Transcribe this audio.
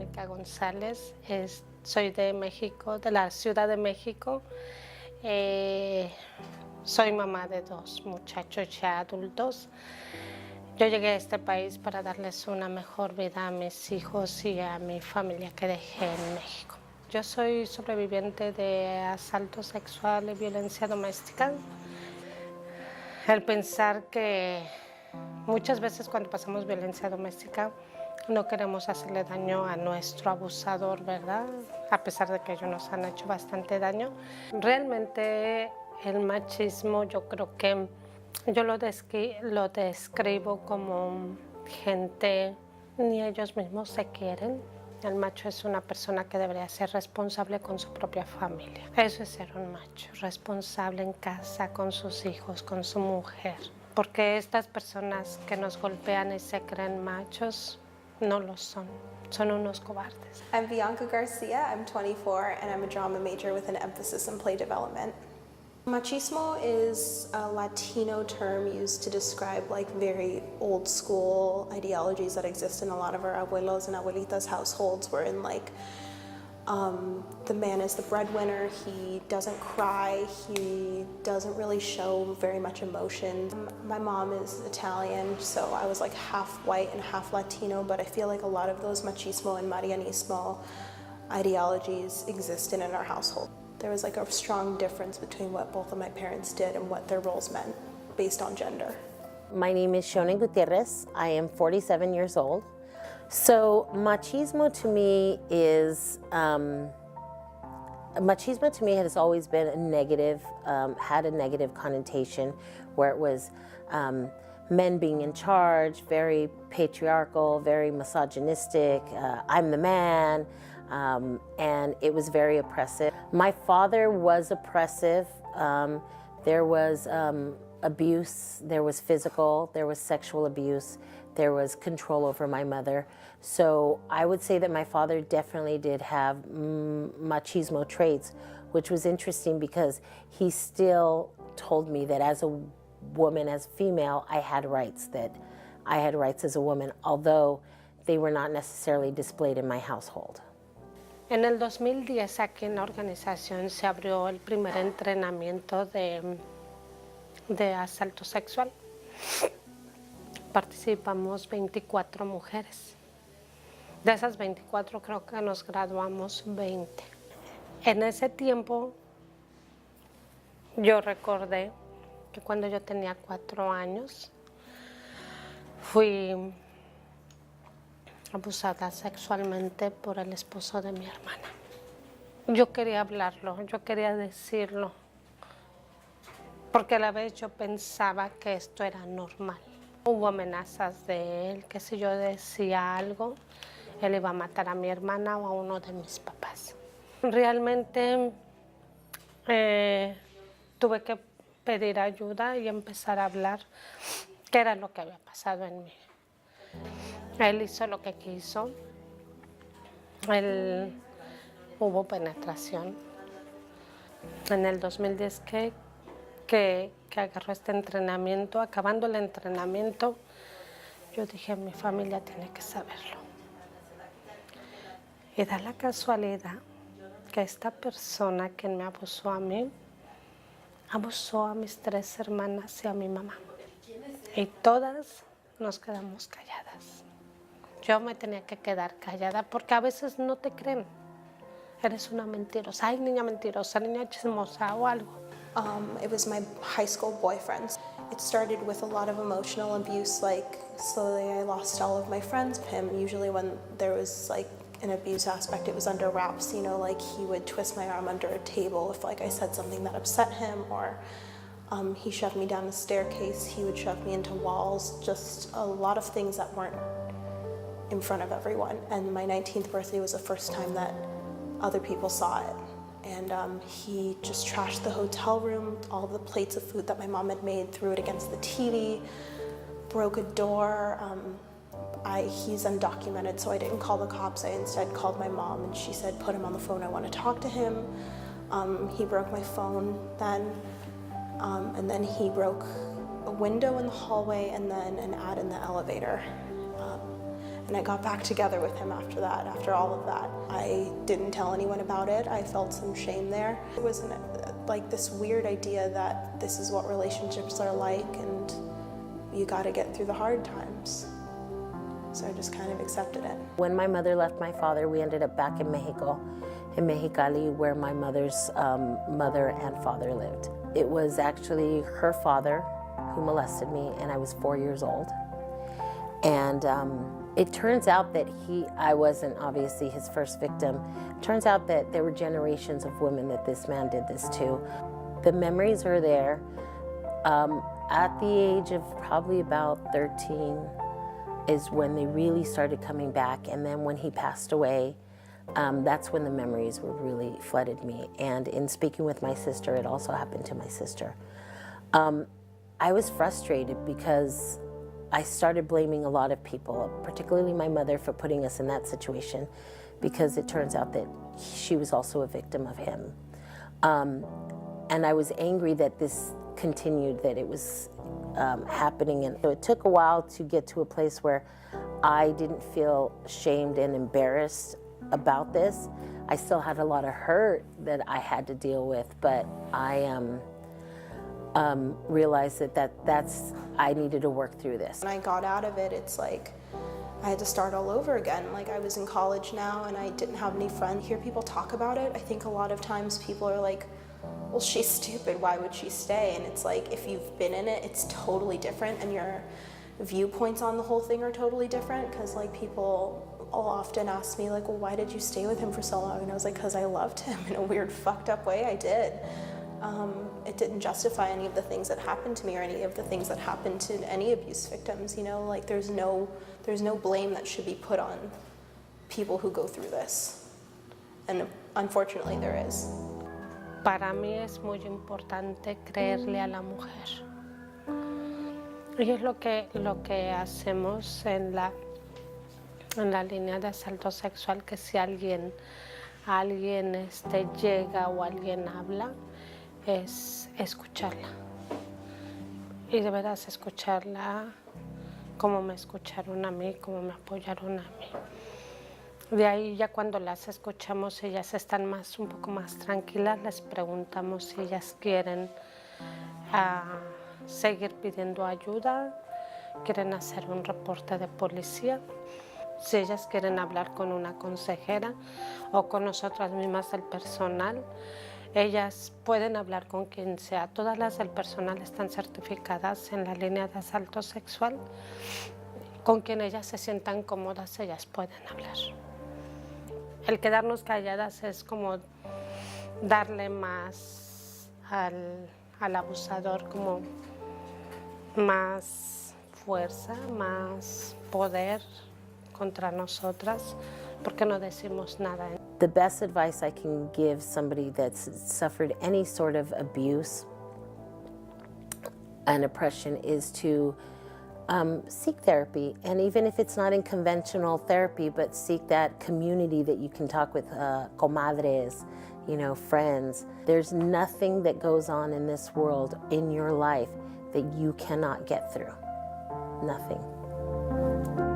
Mónica González, soy de México, de la Ciudad de México. Soy mamá de 2 muchachos ya adultos. Yo llegué a este país para darles una mejor vida a mis hijos y a mi familia que dejé en México. Yo soy sobreviviente de asalto sexual y violencia doméstica. El pensar que muchas veces cuando pasamos violencia doméstica no queremos hacerle daño a nuestro abusador, ¿verdad? A pesar de que ellos nos han hecho bastante daño. Realmente el machismo yo creo que yo lo describo como gente, ni ellos mismos se quieren. El macho es una persona que debería ser responsable con su propia familia. Eso es ser un macho, responsable en casa, con sus hijos, con su mujer. Porque estas personas que nos golpean y se creen machos, no lo son. Son unos cobardes. I'm Bianca Garcia, I'm 24, and I'm a drama major with an emphasis in play development. Machismo is a Latino term used to describe like very old school ideologies that exist in a lot of our abuelos and abuelitas households, wherein like the man is the breadwinner, he doesn't cry, he doesn't really show very much emotion. My mom is Italian, so I was like half white and half Latino, but I feel like a lot of those machismo and marianismo ideologies existed in our household. There was like a strong difference between what both of my parents did and what their roles meant based on gender. My name is Shonen Gutierrez. I am 47 years old. So machismo to me is, machismo to me has always been a negative, had a negative connotation where it was men being in charge, very patriarchal, very misogynistic, I'm the man, and it was very oppressive. My father was oppressive. There was abuse, there was physical, there was sexual abuse, there was control over my mother. So I would say that my father definitely did have machismo traits, which was interesting because he still told me that as a woman, as female, I had rights as a woman, although they were not necessarily displayed in my household. En el 2010 aquí en la organización se abrió el primer entrenamiento de asalto sexual. Participamos 24 mujeres. De esas 24 creo que nos graduamos 20. En ese tiempo yo recordé que cuando yo tenía 4 años fui abusada sexualmente por el esposo de mi hermana. Yo quería hablarlo, yo quería decirlo, porque a la vez yo pensaba que esto era normal. Hubo amenazas de él, que si yo decía algo, él iba a matar a mi hermana o a uno de mis papás. Realmente tuve que pedir ayuda y empezar a hablar qué era lo que había pasado en mí. Él hizo lo que quiso, hubo penetración. En el 2010 que agarró este entrenamiento, acabando el entrenamiento, yo dije, mi familia tiene que saberlo. Y da la casualidad que esta persona que me abusó a mí, abusó a mis 3 hermanas y a mi mamá. Y todas nos quedamos calladas. Yo me tenía que quedar callada porque a veces no te creen. Eres una mentirosa, ay, niña mentirosa, niña chismosa o algo. It was my high school boyfriend. It started with a lot of emotional abuse, like slowly I lost all of my friends with him. Usually when there was like an abuse aspect, it was under wraps, you know, like he would twist my arm under a table if like I said something that upset him, or he shoved me down a staircase, he would shove me into walls, just a lot of things that weren't in front of everyone. And my 19th birthday was the first time that other people saw it. And he just trashed the hotel room, all the plates of food that my mom had made, threw it against the TV, broke a door. He's undocumented, so I didn't call the cops. I instead called my mom, and she said, put him on the phone, I want to talk to him. He broke my phone then, and then he broke a window in the hallway and then an ad in the elevator. And I got back together with him after that, after all of that. I didn't tell anyone about it. I felt some shame there. It was like this weird idea that this is what relationships are like and you gotta get through the hard times. So I just kind of accepted it. When my mother left my father, we ended up back in Mexico, in Mexicali, where my mother's mother and father lived. It was actually her father who molested me, and I was 4 years old. And it turns out that I wasn't obviously his first victim. It turns out that there were generations of women that this man did this to. The memories are there. At the age of probably about 13 is when they really started coming back. And then when he passed away, that's when the memories were really flooded me. And in speaking with my sister, it also happened to my sister. I was frustrated because I started blaming a lot of people, particularly my mother, for putting us in that situation, because it turns out that she was also a victim of him. And I was angry that this continued, that it was happening. And so it took a while to get to a place where I didn't feel shamed and embarrassed about this. I still had a lot of hurt that I had to deal with, but I realized that I needed to work through this. When I got out of it, it's like I had to start all over again. Like I was in college now and I didn't have any friends. Hear people talk about it. I think a lot of times people are like, well, she's stupid, why would she stay? And it's like, if you've been in it, it's totally different and your viewpoints on the whole thing are totally different, because like people will often ask me like, well, why did you stay with him for so long? And I was like, because I loved him in a weird fucked up way. I did. It didn't justify any of the things that happened to me or any of the things that happened to any abuse victims, you know, like there's no blame that should be put on people who go through this. And unfortunately there is. Para mí es muy importante creerle a la mujer. Y es lo que hacemos en la línea de asalto sexual, que si alguien llega o alguien habla, es escucharla. Y de verdad escucharla como me escucharon a mí, como me apoyaron a mí. De ahí ya cuando las escuchamos, ellas están un poco más tranquilas, les preguntamos si ellas quieren seguir pidiendo ayuda, quieren hacer un reporte de policía, si ellas quieren hablar con una consejera o con nosotras mismas del personal. Ellas pueden hablar con quien sea. Todas las del personal están certificadas en la línea de asalto sexual. Con quien ellas se sientan cómodas, ellas pueden hablar. El quedarnos calladas es como darle más al abusador, como más fuerza, más poder contra nosotras, porque no decimos nada. The best advice I can give somebody that's suffered any sort of abuse and oppression is to seek therapy. And even if it's not in conventional therapy, but seek that community that you can talk with comadres, you know, friends. There's nothing that goes on in this world in your life that you cannot get through. Nothing.